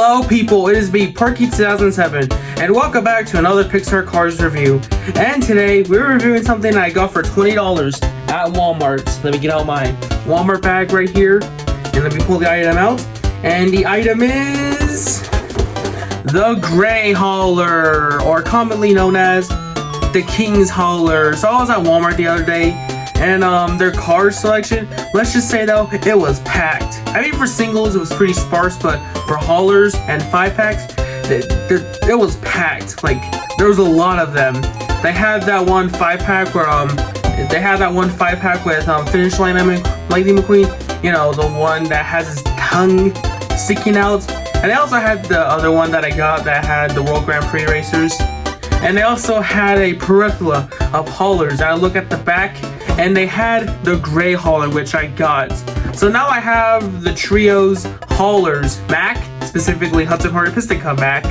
Hello people, it is me, Parky2007, and welcome back to another Pixar Cars review. And today, we're reviewing something I got for $20 at Walmart. Let me get out my Walmart bag right here, and let me pull the item out. And the item is the Gray Hauler, or commonly known as the King's Hauler. So I was at Walmart the other day, and their car selection, let's just say though, it was packed. I mean, for singles it was pretty sparse, but for haulers and 5-packs, it was packed. Like, there was a lot of them. They had that one 5-pack where with Finish Line Lightning McQueen, you know, the one that has his tongue sticking out. And they also had the other one that I got that had the World Grand Prix racers. And they also had a plethora of haulers. I look at the back, and they had the Gray Hauler, which I got. So now I have the trio's haulers, Mac, specifically Hudson Hornet Piston Cup Mac,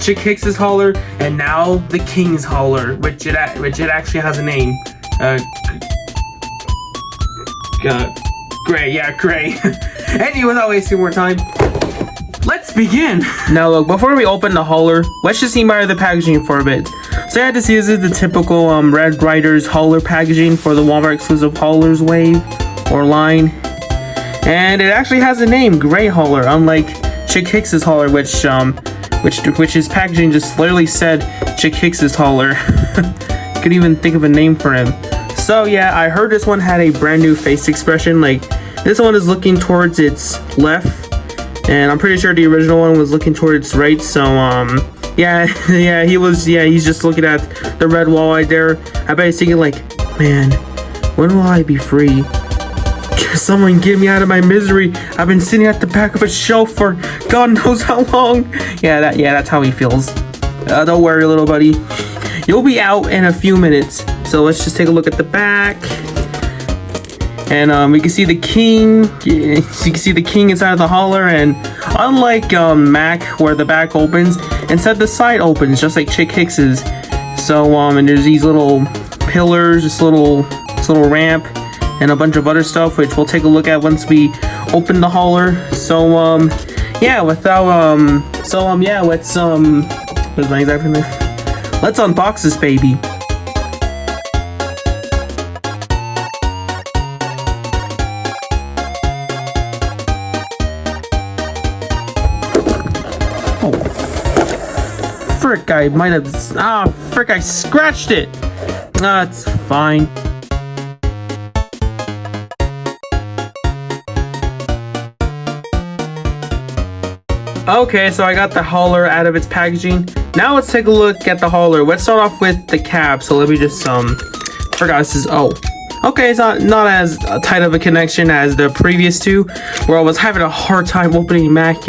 Chick Hicks' hauler, and now the King's Hauler, which it actually has a name. Gray, yeah, Gray. Anyway, without wasting more time, let's begin. Now look, before we open the hauler, let's just admire the packaging for a bit. So I had to see, this is the typical Red Ryder's hauler packaging for the Walmart exclusive haulers wave or line. And it actually has a name, Gray Hauler, unlike Chick Hicks' hauler, which his packaging just literally said Chick Hicks' hauler. Couldn't even think of a name for him. So yeah, I heard this one had a brand new face expression. Like, this one is looking towards its left, and I'm pretty sure the original one was looking towards its right. So he's just looking at the red wall right there. I bet he's thinking like, man, when will I be free? Someone get me out of my misery. I've been sitting at the back of a shelf for God knows how long. That's how he feels. Don't worry, little buddy. You'll be out in a few minutes. So let's just take a look at the back. And we can see the king. Yeah, so you can see the king inside of the hauler. And unlike Mac, where the back opens, instead the side opens, just like Chick Hicks's. So and there's these little pillars, this little ramp, and a bunch of other stuff, which we'll take a look at once we open the hauler. So where's my exact name? Let's unbox this baby. Frick, I might have... frick, I scratched it! It's fine. Okay, so I got the hauler out of its packaging. Now let's take a look at the hauler. Let's start off with the cab. So let me just, forgot this is... Okay, it's not as tight of a connection as the previous two, where I was having a hard time opening Mac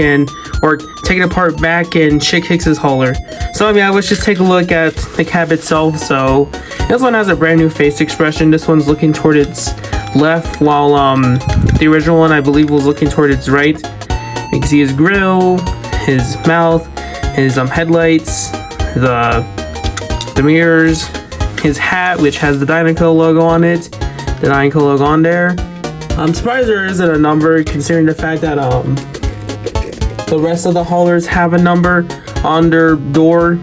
or taking apart Mac and Chick Hicks' hauler. So yeah, let's just take a look at the cab itself. So this one has a brand new face expression. This one's looking toward its left, while the original one, I believe, was looking toward its right. You can see his grill, his mouth, his headlights, the mirrors, his hat, which has the Dynaco logo on it. The Dynaco logo on there. I'm surprised there isn't a number, considering the fact that the rest of the haulers have a number on their door,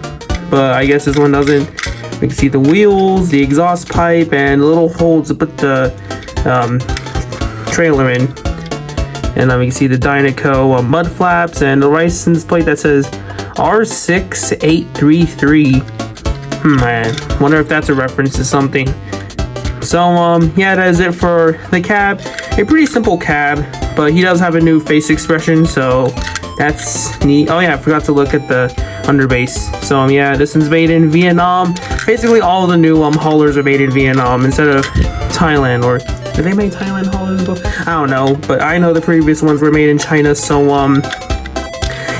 but I guess this one doesn't. We can see the wheels, the exhaust pipe, and little holes to put the trailer in. And we can see the Dynaco mud flaps and the license plate that says R6833. Man, wonder if that's a reference to something. So yeah, that is it for the cab. A pretty simple cab, but he does have a new face expression, so that's neat. Oh yeah, I forgot to look at the underbase. So yeah, this one's made in Vietnam. Basically all the new haulers are made in Vietnam instead of Thailand. Or did they make Thailand haulers? I don't know, but I know the previous ones were made in China. So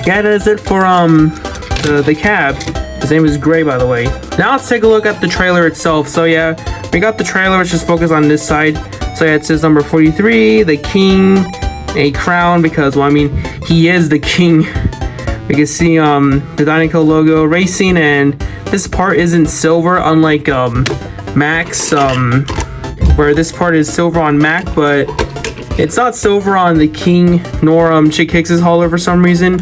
yeah, that is it for the cab. His name is Gray, by the way. Now let's take a look at the trailer itself. So yeah, we got the trailer, which is focused on this side. So yeah, it says number 43, the king, a crown, because, well, I mean, he is the king. We can see the Dynaco logo, racing, and this part isn't silver, unlike Mac's, where this part is silver on Mac, but It's not silver on the King nor Chick Hicks's hauler for some reason.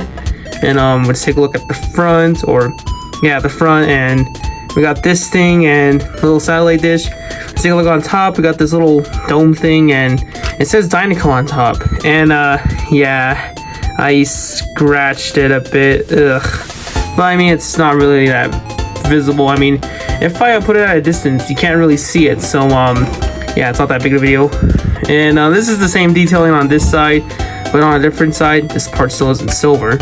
And let's take a look at the front, or yeah, the front, and we got this thing and a little satellite dish. Let's take a look on top. We got this little dome thing, and it says Dynaco on top. And yeah, I scratched it a bit. Ugh. But I mean, it's not really that visible. I mean, if I put it at a distance, you can't really see it. So yeah, it's not that big of a deal. And this is the same detailing on this side, but on a different side. This part still isn't silver.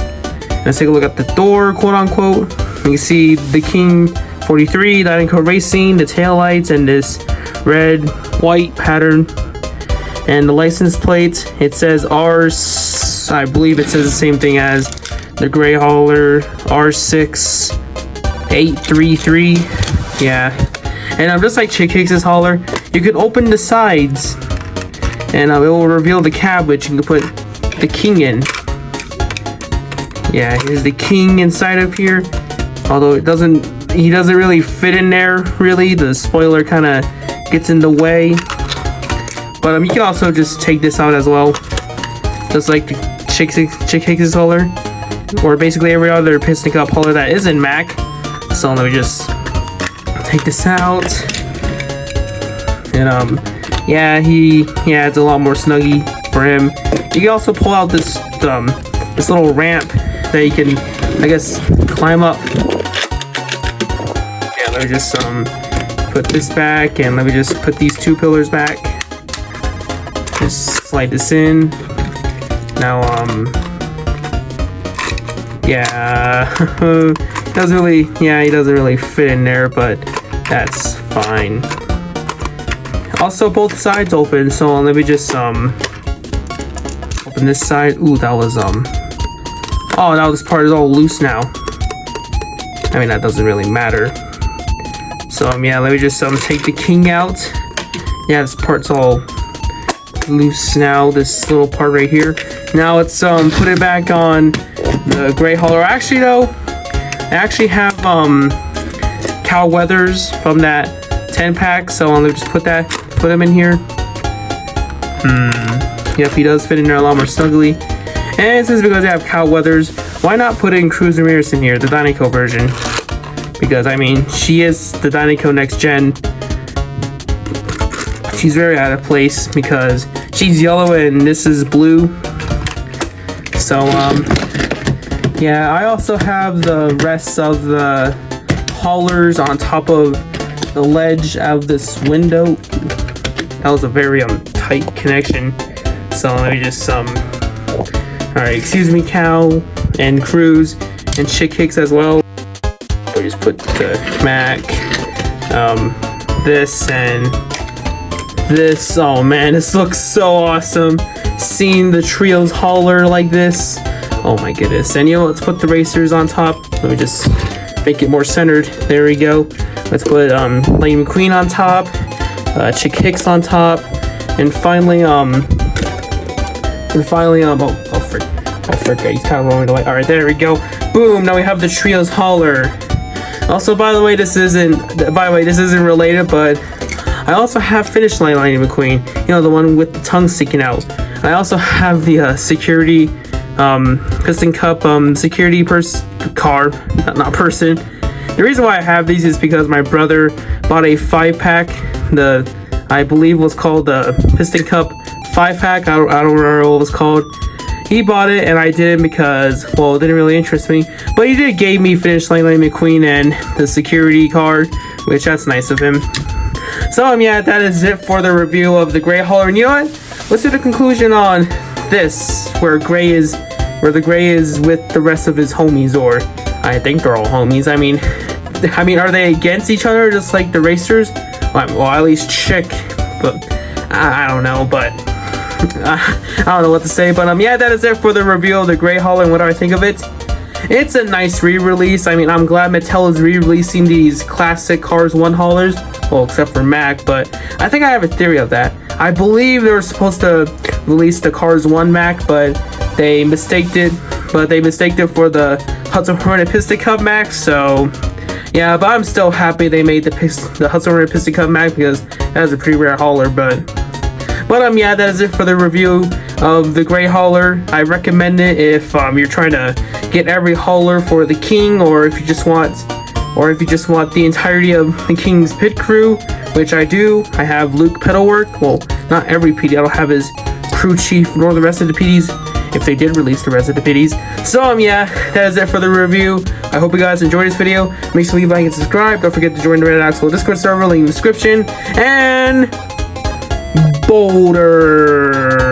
Let's take a look at the door, quote unquote. You can see the King 43, Dynaco Racing, the taillights, and this red, white pattern. And the license plate, it says R, I believe it says the same thing as the gray hauler, R6833. Yeah. And just like Chick Hicks's hauler, you could open the sides, and it will reveal the cab, which you can put the King in. Yeah, here's the King inside of here. Although he doesn't really fit in there, really. The spoiler kind of gets in the way. But you can also just take this out as well. Just like the Chick Hicks's hauler. Or basically every other piston cup hauler that isn't Mac. So let me just take this out. And yeah, it's a lot more snuggy for him. You can also pull out this this little ramp that you can, I guess, climb up. Yeah, let me just put this back, and let me just put these two pillars back. Just slide this in. Now yeah, he doesn't really fit in there, but that's fine. Also, both sides open, so let me just open this side. Ooh, that was oh, now this part is all loose now. I mean, that doesn't really matter. So yeah, let me just take the King out. Yeah, this part's all loose now, this little part right here. Now let's put it back on the gray hauler. Actually though, I actually have Cal Weathers from that 10-pack, so I'm gonna just put him in here. Yep, he does fit in there a lot more snugly. And since because I have Cal Weathers, why not put in Cruz Ramirez in here, the Dynaco version? Because I mean, she is the Dynaco next gen. She's very out of place because she's yellow and this is blue. So yeah, I also have the rest of the haulers on top of the ledge of this window. That was a very tight connection. So let me just alright, excuse me, Cal and Cruz and Chick Hicks as well. We just put the Mac, this and this. Oh man, this looks so awesome. Seeing the Trios hauler like this. Oh my goodness. And let's put the racers on top. Let me just make it more centered. There we go. Let's put Lightning McQueen on top, Chick Hicks on top, and finally oh frick, he's kind of rolling away. All right, there we go. Boom. Now we have the Trios hauler. Also, by the way, this isn't related, but I also have Finish Line Lightning McQueen. The one with the tongue sticking out. I also have the security piston cup security car, not person. The reason why I have these is because my brother bought a 5-pack. I believe was called the Piston Cup 5-pack. I don't remember what it was called. He bought it and I did it because, well, it didn't really interest me. But he did gave me Finish Line Lightning McQueen and the security card, which that's nice of him. So yeah, that is it for the review of the gray hauler. And you know what? Let's do the conclusion on this, where the gray is with the rest of his homies, or I think they're all homies. I mean, are they against each other just like the racers? Well, at least Chick, but I don't know, but I don't know what to say. But yeah, that is it for the review of the gray hauler and what I think of it. It's a nice re-release. I mean, I'm glad Mattel is re-releasing these classic Cars 1 haulers. Well, except for Mac, but I think I have a theory of that. I believe they were supposed to release the Cars 1 Mac, but they mistaked it. But they mistaked it for the Hudson Hornet Piston Cup Mac, so yeah, but I'm still happy they made the Hudson Hornet Piston Cup Mac because that is a pretty rare hauler. But But yeah, that is it for the review of the gray hauler. I recommend it if you're trying to get every hauler for the king, or if you just want the entirety of the king's pit crew, which I do. I have Luke Pedalwork. Well, not every PD. I don't have his crew chief nor the rest of the PDs, if they did release the rest of the PDs. So yeah, that is it for the review. I hope you guys enjoyed this video. Make sure to leave a like and subscribe. Don't forget to join the Red Axel Discord server, link in the description. And Boulder.